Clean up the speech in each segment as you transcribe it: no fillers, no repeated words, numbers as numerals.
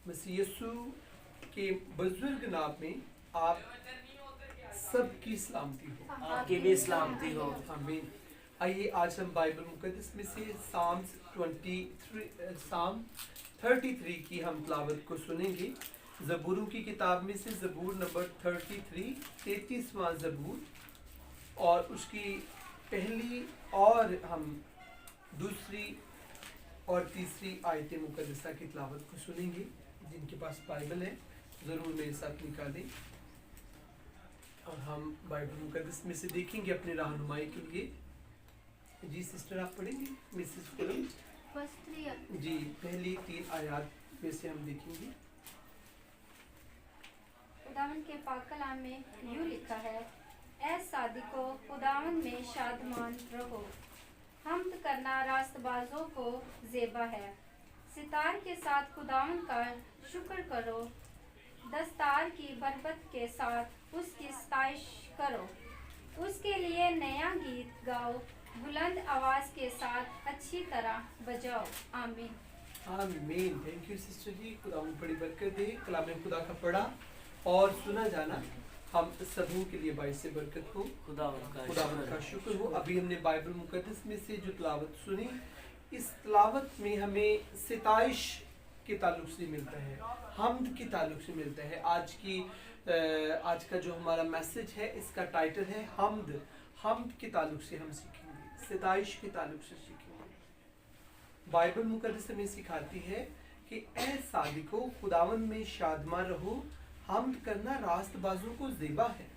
मसीह यीशु के बुजुर्ग नाम में आप सबकी सलामती हो। आपकी भी सलामती हो। आमीन। आइए आज हम बाइबल मुकद्दस में से साम 33 की हम तलावत को सुनेंगे। ज़बूरों की किताब में से ज़बूर नंबर 33वां ज़बूर और उसकी पहली और हम दूसरी और तीसरी आयत मुकद्दसा की तलावत को सुनेंगे। जिनके पास बाइबल है ज़रूर मेरे साथ निकालें और हम बाइबल मुकद्दस में से देखेंगे अपने रहनुमाई के लिए। जी सिस्टर आप पढ़ेंगे मिसेस पुरम जी, पहली 3 आयत में से हम देखेंगे। खुदावन के पाक कलाम में यूं लिखा है, ऐ सादिको खुदावन में शादमान रहो, हम्द करना रास्तबाजों को ज़ेबा है। सितार के साथ खुदावन का शुक्र करो, दस्तार की बरकत के साथ उसकी सताइश करो। उसके लिए नया गीत गाओ, बुलंद आवाज़ के साथ अच्छी तरह बजाओ। आमीन। आमीन। थैंक यू सिस्टर जी, खुदा बड़ी बरकत दे। कलाम खुदा का पढ़ा और सुना जाना हम सबों के लिए बाइस से बरकत हो। खुदा का शुक्र हो। अभी हमने बाइबल मुकद्दस में से जो तलावत सुनी, इस तलावत में हमें सिताइश के ताल्लुक से मिलता है, हम्द के ताल्लुक से मिलता है। आज का जो हमारा मैसेज है इसका टाइटल है हम्द के ताल्लुक से हम सीखेंगे, सिताइश के ताल्लुक से सीखेंगे। बाइबल मुकद्दस हमें सिखाती है कि ऐ सादिको खुदावन में शादमान रहो, हम्द करना रास्तबाजों को ज़ेबा है।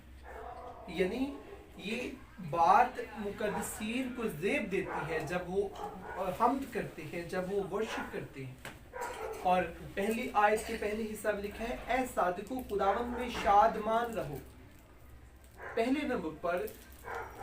यानी ये बात मुकद्दसीन को ज़ेब देती है जब वो हम्द करते हैं, जब वो वर्शिप करते हैं। और पहली आयत के पहले हिस्सा में लिखा है, ऐ सादिको खुदावन में शादमान रहो। पहले नंबर पर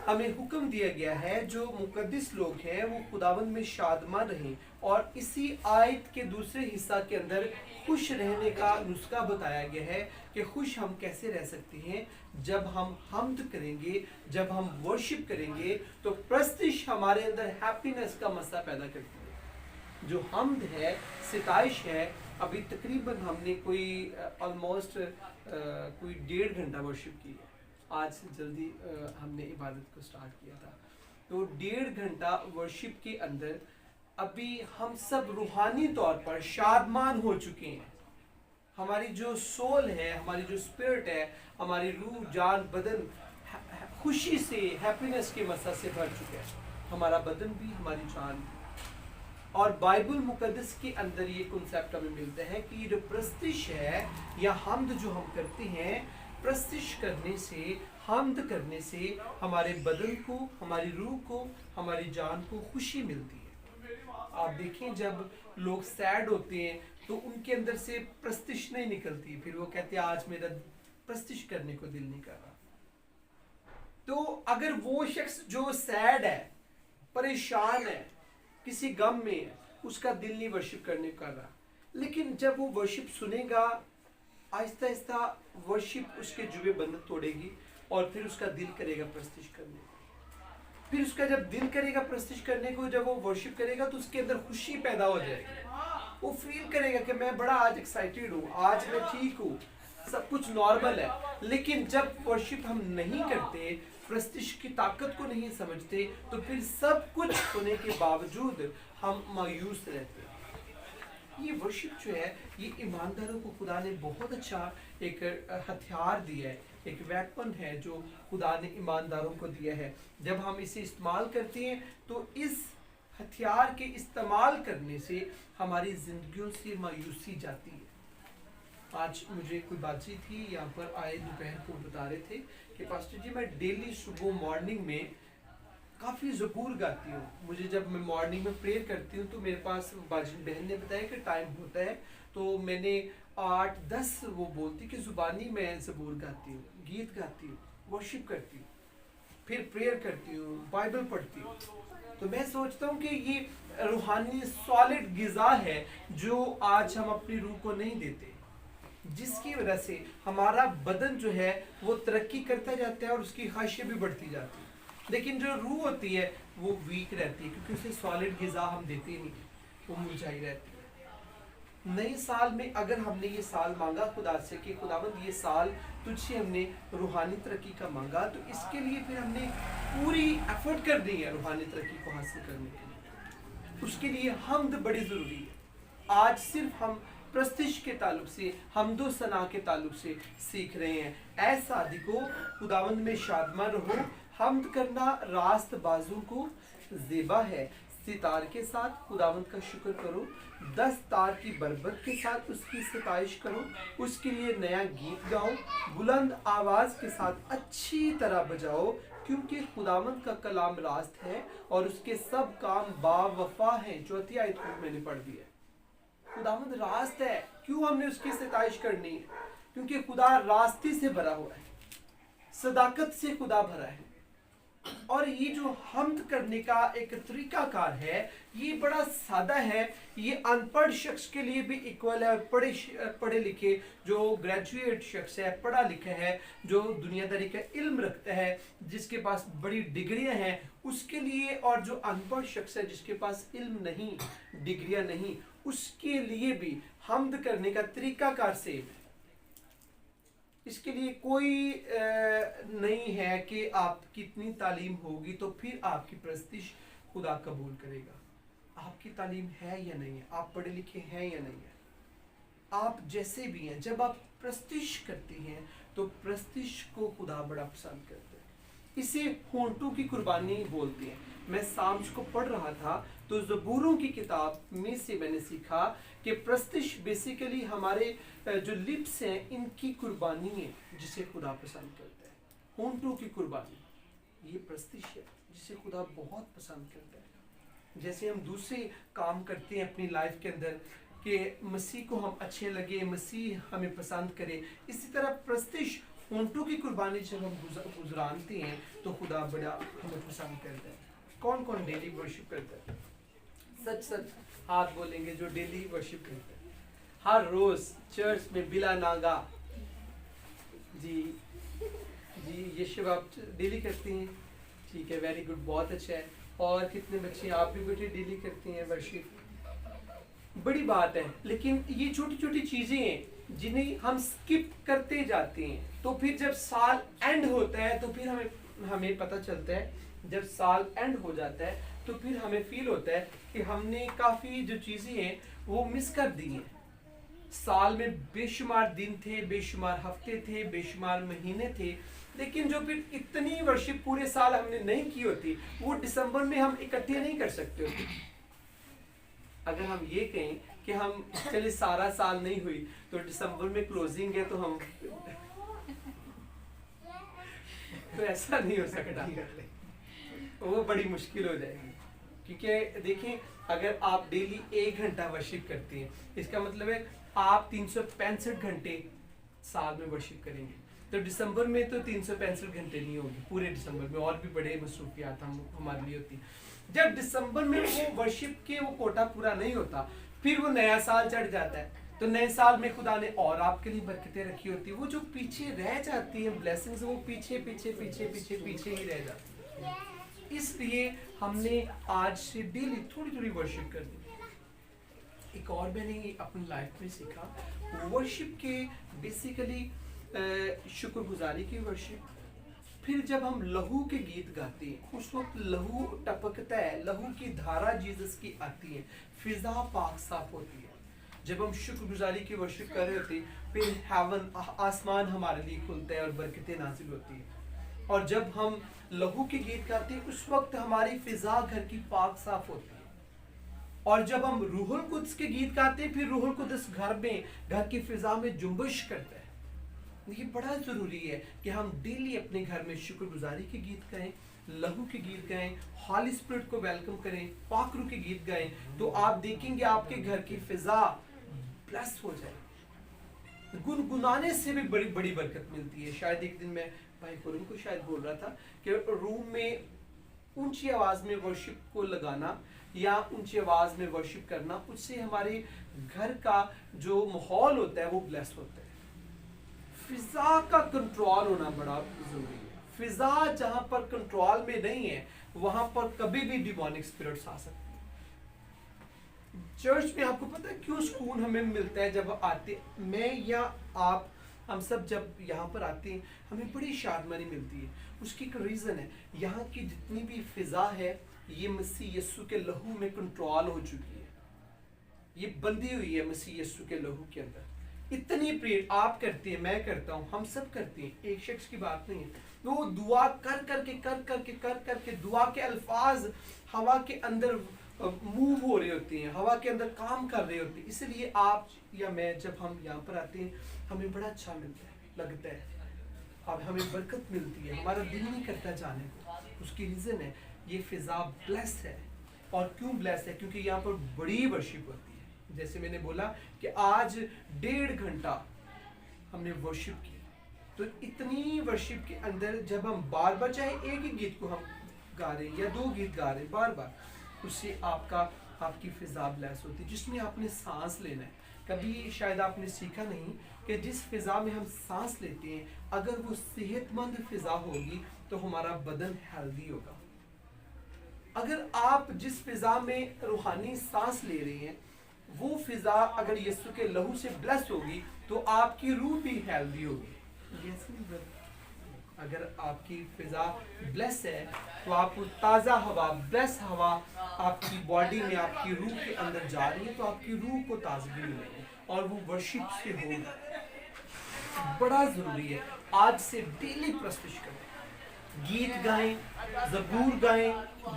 हमें हुक्म दिया गया है जो मुकद्दस लोग हैं वो खुदावन में शादमान रहें। और इसी आयत के दूसरे हिस्सा के अंदर खुश रहने का नुस्खा बताया गया है कि खुश हम कैसे रह सकते हैं। जब हम हम्द करेंगे, जब हम वर्शिप करेंगे तो प्रस्तिश हमारे अंदर हैप्पीनेस का मसा पैदा करती है। जो हम्द है, सिताइश है, अभी तकरीबन हमने कोई ऑलमोस्ट कोई 1.5 घंटा वर्शिप की है। आज से जल्दी हमने इबादत को स्टार्ट किया था, तो 1.5 घंटा वर्शिप के अंदर अभी हम सब रूहानी तौर पर शादमान हो चुके हैं। हमारी जो सोल है, हमारी जो स्पिरिट है, हमारी रूह जान बदन खुशी से, हैप्पीनेस के मसा से भर चुका है। हमारा बदन भी, हमारी जान भी। और बाइबल मुकद्दस के अंदर ये कॉन्सेप्ट हमें मिलता है कि ये जो प्रस्तिश है या हम्द जो हम करते हैं, प्रस्तिश करने से, हम्द करने से हमारे बदन को, हमारी रूह को, हमारी जान को खुशी मिलती है। आप देखें जब लोग सैड होते हैं तो उनके अंदर से प्रस्तिश नहीं निकलती, फिर वो कहते हैं आज मेरा प्रस्तिश करने को दिल नहीं कर रहा। तो अगर वो शख्स जो सैड है, परेशान है, किसी गम में है, उसका दिल नहीं वर्शिप करने कर रहा, लेकिन जब वो वर्शिप सुनेगा, आहिस्ता आहिस्ता वर्शिप उसके जुबे बंधन तोड़ेगी और फिर उसका दिल करेगा प्रस्तिश करने को। फिर उसका जब दिल करेगा प्रस्तिश करने को, जब वो वर्शिप करेगा तो उसके अंदर खुशी पैदा हो जाएगी। वो फील करेगा कि मैं बड़ा आज एक्साइटेड हूँ, आज मैं ठीक हूँ, सब कुछ नॉर्मल है। लेकिन जब वर्शिप हम नहीं करते, प्रस्तिश की ताकत को नहीं समझते, तो फिर सब कुछ होने के बावजूद हम मायूस रहते हैं। ये वर्शिप जो है, ये ईमानदारों को खुदा ने बहुत अच्छा एक हथियार दिया है, एक वेपन है जो खुदा ने ईमानदारों को दिया है। जब हम इसे इस्तेमाल करते हैं तो इस हथियार के इस्तेमाल करने से हमारी जिंदगियों से मायूसी जाती है। आज मुझे कोई बातचीत थी, यहाँ पर आए दोपहर को बता रहे थे कि पास्टर जी मैं डेली सुबह मॉर्निंग में काफ़ी ज़बूर गाती हूँ। मुझे जब मैं मॉर्निंग में प्रेयर करती हूँ तो मेरे पास बाजिन बहन ने बताया कि टाइम होता है, तो मैंने 8-10 वो बोलती कि ज़ुबानी मैं ज़बूर गाती हूँ, गीत गाती हूँ, वर्शिप करती हूँ, फिर प्रेयर करती हूँ, बाइबल पढ़ती हूँ। तो मैं सोचता हूँ कि ये रूहानी सॉलिड ग़िज़ा है जो आज हम अपनी रूह को नहीं देते, जिसकी वजह से हमारा बदन जो है वो तरक्की करता जाता है और उसकी ख्वाहिशें भी बढ़ती जाती हैं। लेकिन जो रूह होती है वो वीक रहती है, क्योंकि उसे सॉलिड ग़िज़ा हम देते नहीं, वो मुरझाई रहती है। नए साल में अगर हमने ये साल मांगा खुदा से कि खुदावंद ये साल तुझसे हमने रूहानी तरक्की का मांगा, तो इसके लिए फिर हमने पूरी एफर्ट कर दी है रूहानी तरक्की को हासिल करने के लिए। उसके लिए हम्द बड़ी ज़रूरी है। आज सिर्फ हम प्रस्तिश के ताल्लुक से, हमदो सना के ताल्लुक से सीख रहे हैं। ऐ सादिको खुदावंद में शादमान रहो, हम्द करना रास्त बाजू को ज़ेबा है, सितार के साथ खुदावंद का शुक्र करो, 10 तार की बरबत के साथ उसकी सताइश करो, उसके लिए नया गीत गाओ, बुलंद आवाज के साथ अच्छी तरह बजाओ, क्योंकि खुदावंद का कलाम रास्त है और उसके सब काम बावफा हैं। चौथी आयत को मैंने पढ़ दी है। खुदावंद रास्त है। क्यों हमने उसकी सताइश करनी है? क्योंकि खुदा रास्ती से भरा हुआ है, सदाकत से खुदा भरा है। और ये जो हम्द करने का एक तरीकाकार है, ये बड़ा सादा है। ये अनपढ़ शख्स के लिए भी इक्वल है। पढ़े लिखे जो ग्रेजुएट शख्स है, पढ़ा लिखा है, जो दुनियादारी का इल्म रखता है, जिसके पास बड़ी डिग्रियां हैं, उसके लिए, और जो अनपढ़ शख्स है जिसके पास इल्म नहीं, डिग्रियां नहीं, उसके लिए भी हम्द करने का तरीकाकार सेम है। इसके लिए कोई नहीं है कि आप कितनी तालीम होगी तो फिर आपकी प्रस्तिश खुदा कबूल करेगा। आपकी तालीम है या नहीं है, आप पढ़े लिखे हैं या नहीं है, आप जैसे भी हैं, जब आप प्रस्तिश करती हैं तो प्रस्तिश को खुदा बड़ा पसंद करते हैं। इसे होंठों की कुर्बानी बोलते हैं। मैं साम्स को पढ़ रहा था तो ज़बूरों की किताब में से मैंने सीखा कि प्रस्तिश बेसिकली हमारे जो लिप्स हैं, इनकी कुर्बानी है जिसे खुदा पसंद करता है। होंठों की कुर्बानी, ये प्रस्तिश है जिसे खुदा बहुत पसंद करता है। जैसे हम दूसरे काम करते हैं अपनी लाइफ के अंदर कि मसीह को हम अच्छे लगे, मसीह हमें पसंद करे, इसी तरह प्रस्तिश, होंठों की कुर्बानी जब हम गुजरानते हैं तो खुदा बड़ा हमें पसंद करता है। कौन कौन डेली वर्शिप करता है? सच सच हाथ बोलेंगे जो डेली वर्शिप करते हैं, हर रोज चर्च में बिला नागा। जी जी, ये शिव आप डेली करती हैं? ठीक है, वेरी गुड, बहुत अच्छा है। और कितने बच्चे आप भी बेटे डेली करती हैं वर्शिप? बड़ी बात है। लेकिन ये छोटी छोटी चीजें हैं जिन्हें हम स्किप करते जाते हैं, तो फिर जब साल एंड होता है तो फिर हमें पता चलता है, जब साल एंड हो जाता है तो फिर हमें फील होता है कि हमने काफ़ी जो चीज़ें हैं वो मिस कर दी हैं। साल में बेशुमार दिन थे, बेशुमार हफ्ते थे, बेशुमार महीने थे, लेकिन जो फिर इतनी वर्शिप पूरे साल हमने नहीं की होती, वो दिसंबर में हम इकट्ठे नहीं कर सकते होते। अगर हम ये कहें कि हम चलिए सारा साल नहीं हुई तो दिसंबर में क्लोजिंग है तो हम तो ऐसा नहीं हो सकता, वो बड़ी मुश्किल हो जाएगी। क्योंकि देखिए, अगर आप डेली 1 घंटा वर्शिप करते हैं, इसका मतलब है आप 365 घंटे साल में वर्शिप करेंगे। तो दिसंबर में तो 365 घंटे नहीं होगी, पूरे दिसंबर में और भी बड़े मसरूफियात हमारे लिए होती है। जब दिसंबर में वो वर्शिप के वो कोटा पूरा नहीं होता, फिर वो नया साल चढ़ जाता है, तो नए साल में खुदा ने और आपके लिए बरकतें रखी होती है। वो जो पीछे रह जाती है ब्लेसिंग्स, वो पीछे पीछे पीछे पीछे पीछे ही रह जाती है। इसलिए हमने आज से डेली थोड़ी थोड़ी वर्शिप कर दी। एक और मैंने अपनी लाइफ में सीखा, वर्शिप के बेसिकली शुक्रगुजारी की वर्शिप। फिर जब हम लहू के गीत गाते हैं, उस वक्त लहू टपकता है, लहू की धारा जीसस की आती है, फिजा पाक साफ होती है। जब हम शुक्रगुजारी की वर्शिप कर रहे होते, फिर हेवन, आसमान हमारे लिए खुलता है और बरकतें नाजिल होती है। और जब हम लहू के गीत गाते हैं, उस वक्त हमारी फिजा घर की पाक साफ होती है। और जब हम रूहुल कुद्स के गीत गाते हैं, फिर रूहुल कुद्स घर में, घर की फिजा में जुम्बिश करता है। ये बड़ा जरूरी है कि हम डेली अपने घर में शुक्रगुजारी के गीत गाएं, लहू के गीत गाएं, हॉली स्पिरिट को वेलकम करें, पाकरू के गीत गाएं, तो आप देखेंगे आपके घर की फिजा ब्लेस हो जाए। गुनगुनाने से भी बड़ी बड़ी बरकत मिलती है। शायद एक दिन मैं भाई कुरुम को शायद बोल रहा था कि रूम में ऊंची आवाज में वर्शिप को लगाना या ऊंची आवाज में वर्शिप करना, उससे हमारे घर का जो माहौल होता है वो ब्लेस होता है। फिजा का कंट्रोल होना बड़ा जरूरी है। फिजा जहां पर कंट्रोल में नहीं है, वहां पर कभी भी डिमोनिक स्पिरिट्स आ सकते हैं। چرچ میں آپ کو پتا ہے کیوں سکون ہمیں ملتا ہے جب آتے، میں یا آپ، ہم سب جب یہاں پر آتے ہیں ہمیں بڑی شادمانی ملتی ہے. اس کی ایک ریزن ہے، یہاں کی جتنی بھی فضا ہے یہ مسیح یسو کے لہو میں کنٹرول ہو چکی ہے، یہ بندی ہوئی ہے مسیح یسو کے لہو کے اندر. اتنی پریئر آپ کرتے ہیں، میں کرتا ہوں، ہم سب کرتے ہیں، ایک شخص کی بات نہیں ہے. وہ دعا کر کے دعا کے الفاظ ہوا کے اندر موو ہو رہے ہوتے ہیں، ہوا کے اندر کام کر رہے ہوتے ہیں. اس لیے آپ یا میں جب ہم یہاں پر آتے ہیں ہمیں بڑا اچھا لگتا ہے، اب ہمیں برکت ملتی ہے، ہمارا دل نہیں کرتا جانے کو. اس کی ریزن ہے یہ فضا بلیس ہے. اور کیوں بلیس ہے؟ کیونکہ یہاں پر بڑی ورشپ ہوتی ہے. جیسے میں نے بولا کہ آج 1.5 گھنٹہ ہم نے ورشپ کی، تو اتنی ورشپ کے اندر جب ہم بار بار چاہے ایک ہی گیت کو ہم گا رہے ہیں یا 2 گیت گا رہے ہیں بار بار، اس سے آپ کی فضا بلیس ہوتی ہے جس میں آپ نے سانس لینا ہے. کبھی شاید آپ نے سیکھا نہیں کہ جس فضا میں ہم سانس لیتے ہیں اگر وہ صحت مند فضا ہوگی تو ہمارا بدن ہیلدی ہوگا. اگر آپ جس فضا میں روحانی سانس لے رہے ہیں وہ فضا اگر یسوع کے لہو سے بلیس ہوگی تو آپ کی روح بھی ہیلدی ہوگی. اگر آپ کی فضا بلیس ہے تو آپ کو تازہ ہوا، بلیس ہوا آپ کی باڈی میں، آپ کی روح کے اندر جا رہی ہے تو آپ کی روح کو تازگی ملے گی اور وہ ورشپ سے ہوگا. بڑا ضروری ہے آج سے ڈیلی پرستش کریں، گیت گائیں، زبور گائیں،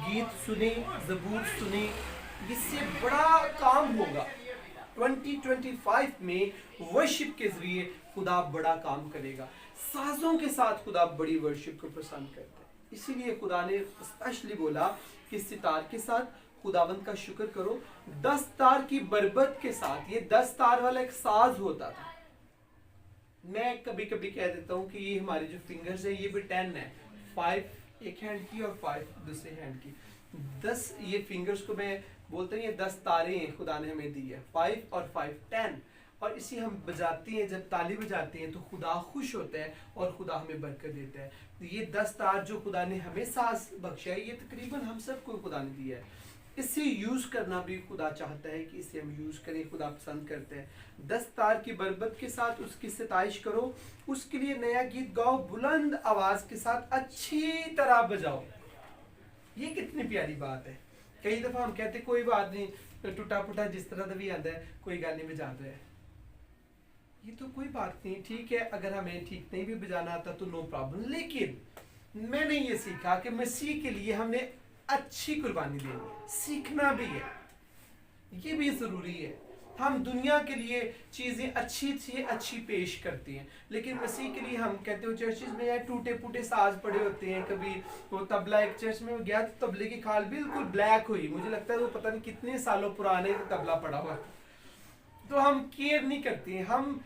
گیت سنیں، زبور سنیں. اس سے بڑا کام ہوگا. 2025 میں ورشپ کے ذریعے خدا بڑا کام کرے گا. سازوں کے ساتھ خدا بڑی ورشپ کو پسند کرتا ہے. اسی لیے خدا نے اسپیشلی بولا کہ ستار کے ساتھ خداوند کا شکر کرو. 10 تار کی بربت کے ساتھ، یہ 10 تار والا ایک ساز ہوتا تھا. میں کبھی کبھی کہہ دیتا ہوں کہ یہ ہماری جو فنگرز ہیں یہ بھی 10 ہے، 5 ایک ہینڈ کی اور 5 دوسرے ہینڈ کی. 10 یہ فنگرز کو میں بولتے ہیں یہ 10 تاریں ہیں خدا نے ہمیں دی ہے، 5 اور 5 10. اور اسی ہم بجاتے ہیں، جب تالی بجاتے ہیں تو خدا خوش ہوتا ہے اور خدا ہمیں برکت دیتا ہے. یہ 10 تار جو خدا نے ہمیں ساز بخشا ہے یہ تقریباً ہم سب کو خدا نے دیا ہے. اسے یوز کرنا بھی خدا چاہتا ہے کہ اسے ہم یوز کریں، خدا پسند کرتے ہیں. 10 تار کی بربت کے ساتھ اس کی ستائش کرو، اس کے لیے نیا گیت گاؤ، بلند آواز کے ساتھ اچھی طرح بجاؤ. یہ کتنی پیاری بات ہے. کئی دفعہ ہم کہتے کوئی بات نہیں، ٹوٹا پھوٹا جس طرح کا بھی آتا ہے کوئی گانے بجاتا ہے. یہ تو کوئی بات نہیں، ٹھیک ہے، اگر ہمیں ٹھیک نہیں بھی بجانا آتا تو نو پرابلم. لیکن میں نے یہ سیکھا کہ مسیح کے لیے ہم نے اچھی قربانی دینی ہے، سیکھنا بھی ہے، یہ بھی ضروری ہے. ہم دنیا کے لیے چیزیں اچھی پیش کرتے ہیں، لیکن مسیح کے لیے ہم کہتے ہو چرچز میں ٹوٹے پھوٹے ساز پڑے ہوتے ہیں. کبھی وہ تبلا، ایک چرچ میں گیا تو تبلے کی کھال بالکل بلیک ہوئی، مجھے لگتا ہے وہ پتہ نہیں کتنے سالوں پرانے تبلا پڑا ہوا. تو ہم کیئر نہیں کرتے ہیں، ہم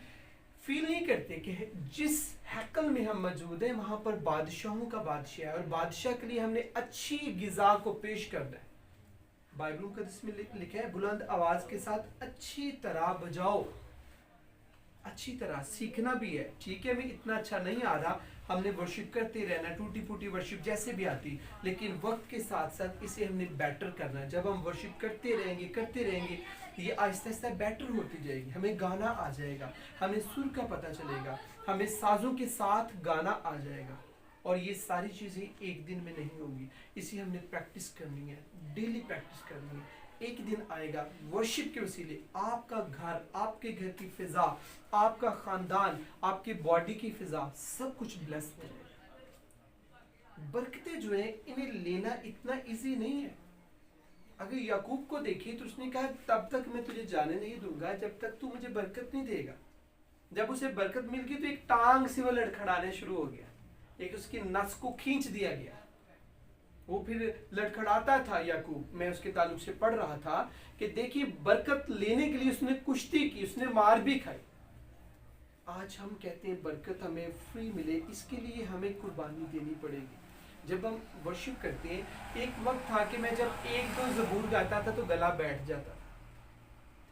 فیل نہیں کرتے کہ جس ہیکل میں ہم موجود ہیں وہاں پر بادشاہوں کا بادشاہ ہے اور بادشاہ کے لیے ہم نے اچھی غذا کو پیش کرنا ہے. بائبل مقدس میں لکھا ہے بلند آواز کے ساتھ اچھی طرح بجاؤ. اچھی طرح سیکھنا بھی ہے. ٹھیک ہے ہمیں اتنا اچھا نہیں آ رہا، ہم نے ورشپ کرتے رہنا، ٹوٹی پھوٹی ورشپ جیسے بھی آتی، لیکن وقت کے ساتھ ساتھ اسے ہم نے بیٹر کرنا ہے. جب ہم ورشپ کرتے رہیں گے یہ آہستہ آہستہ بیٹر ہوتی جائے گی. ہمیں گانا آ جائے گا، ہمیں سر کا پتہ چلے گا، ہمیں سازوں کے ساتھ گانا آ جائے گا. اور یہ ساری چیزیں ایک دن میں نہیں ہوگی، اسی ہم نے پریکٹس کرنی ہے، ڈیلی پریکٹس کرنی ہے. ایک دن آئے گا ورشپ کے وسیلے آپ کا گھر، آپ کے گھر کی فضا، آپ کا خاندان، آپ کی باڈی کی فضا سب کچھ بلیس ہو جائے گا. برکتیں جو ہیں انہیں لینا اتنا ایزی نہیں ہے. اگر یعقوب کو دیکھیں تو اس نے کہا تب تک میں تجھے جانے نہیں دوں گا جب تک تو مجھے برکت نہیں دے گا. جب اسے برکت مل گئی تو ایک ٹانگ سے وہ لڑکھڑانے شروع ہو گیا، ایک اس کی نس کو کھینچ دیا گیا. وہ پھر لڑکھڑاتا تھا یعقوب. میں اس کے تعلق سے پڑھ رہا تھا کہ دیکھیے برکت لینے کے لیے اس نے کشتی کی، اس نے مار بھی کھائی. آج ہم کہتے ہیں برکت ہمیں فری ملے، اس کے لیے ہمیں قربانی دینی پڑے گی. جب ہم ورشپ کرتے ہیں، ایک وقت تھا کہ میں جب 1-2 زبور گاتا تھا تو گلا بیٹھ جاتا،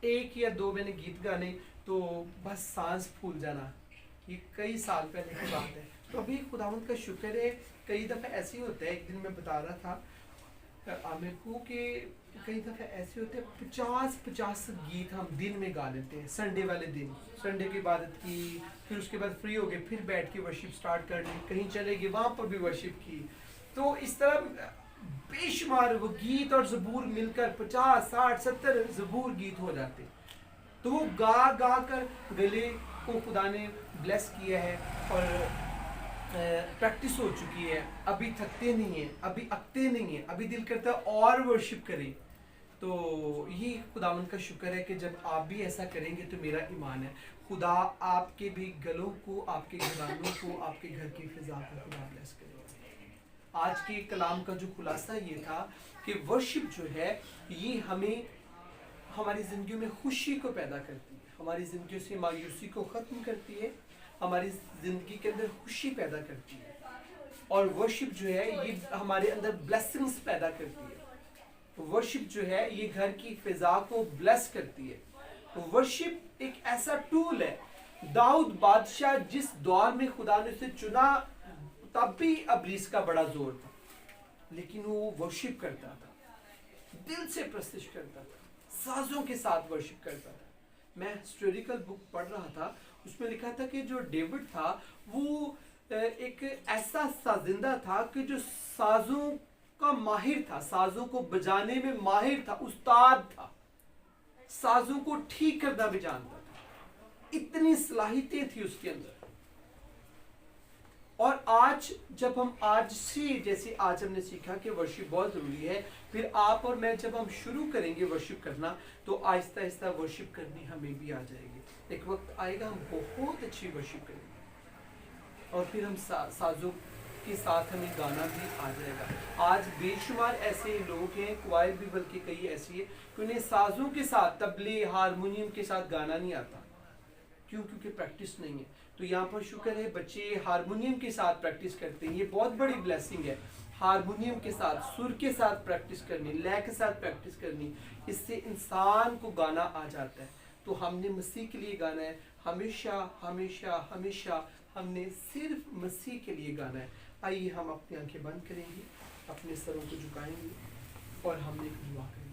1 یا 2 میں نے گیت گانے تو بس سانس پھول جانا. یہ کئی سال پہلے کی بات ہے. تو ابھی خداوند کا شکر ہے کئی دفعہ ایسے ہی ہوتا ہے. ایک دن میں بتا رہا تھا आमिर को कि कई दफ़े ऐसे होते हैं 50 गीत हम दिन में गा लेते हैं। संडे वाले दिन संडे की इबादत की, फिर उसके बाद फ्री हो गए, फिर बैठ के वर्शिप स्टार्ट कर ली, कहीं चले गए वहाँ पर भी वर्शिप की। तो इस तरह बेशुमार वो गीत और ज़बूर मिलकर 50 60 70 ज़बूर गीत हो जाते। तो वो गा गा कर गले को खुदा ने ब्लेस किया है और प्रैक्टिस हो चुकी है, अभी थकते नहीं हैं, अभी अकते नहीं हैं, अभी दिल करता है और वर्शिप करें। तो ये खुदावंद का शुक्र है कि जब आप भी ऐसा करेंगे तो मेरा ईमान है खुदा आपके भी गलों को, आपके घरानों को, आपके घर की फिजा को खुदा ब्लेस करेगा। आज के कलाम का जो खुलासा ये था कि वर्शिप जो है ये हमें हमारी ज़िंदगी में खुशी को पैदा करती है, हमारी ज़िंदगी से मायूसी को ख़त्म करती है, हमारी ज़िंदगी के अंदर खुशी पैदा करती है। और वर्शिप जो है ये हमारे अंदर ब्लेसिंग्स पैदा करती है। वर्शिप जो है ये घर की फिजा को ब्लेस करती है। वर्शिप एक ऐसा टूल है, दाऊद बादशाह जिस दौर में खुदा ने उसे चुना तब भी अबलीस का बड़ा जोर था, लेकिन वो वर्शिप करता था, दिल से प्रस्तिश करता था, साजों के साथ वर्शिप करता था। मैं हिस्टोरिकल बुक पढ़ रहा था, उसमें लिखा था कि जो डेविड था वो एक ऐसा साजिंदा था कि जो साजों का माहिर था, साजों को बजाने में माहिर था, उस्ताद था, साजों को ठीक करना भी जानता था, इतनी सलाहियतें थी उसके अंदर। और आज जब हम आज से जैसे आज हमने सीखा कि वर्शिप बहुत ज़रूरी है, फिर आप और मैं जब हम शुरू करेंगे वर्शिप करना तो आहिस्ता आहिस्ता वर्शिप करनी हमें भी आ जाएगी। एक वक्त आएगा हम बहुत अच्छी वर्शिप करेंगे और फिर हम साजों के साथ हमें गाना भी आ जाएगा। आज बेशुमार ऐसे लोग हैं, क्वायर भी बल्कि कई ऐसी है कि उन्हें साजों के साथ, तबले हारमोनियम के साथ गाना नहीं आता। क्यों? क्योंकि प्रैक्टिस नहीं है। तो यहाँ पर शुक्र है बच्चे हारमोनियम के साथ प्रैक्टिस करते हैं, ये बहुत बड़ी ब्लेसिंग है। हारमोनियम के साथ, सुर के साथ प्रैक्टिस करनी, लय के साथ प्रैक्टिस करनी, इससे इंसान को गाना आ जाता है। तो हमने मसीह के लिए गाना है, हमेशा हमेशा हमेशा हमने सिर्फ मसीह के लिए गाना है। आइए हम अपनी आंखें बंद करेंगे, अपने सरों को झुकाएंगे और हमने एक दुआ करेंगे।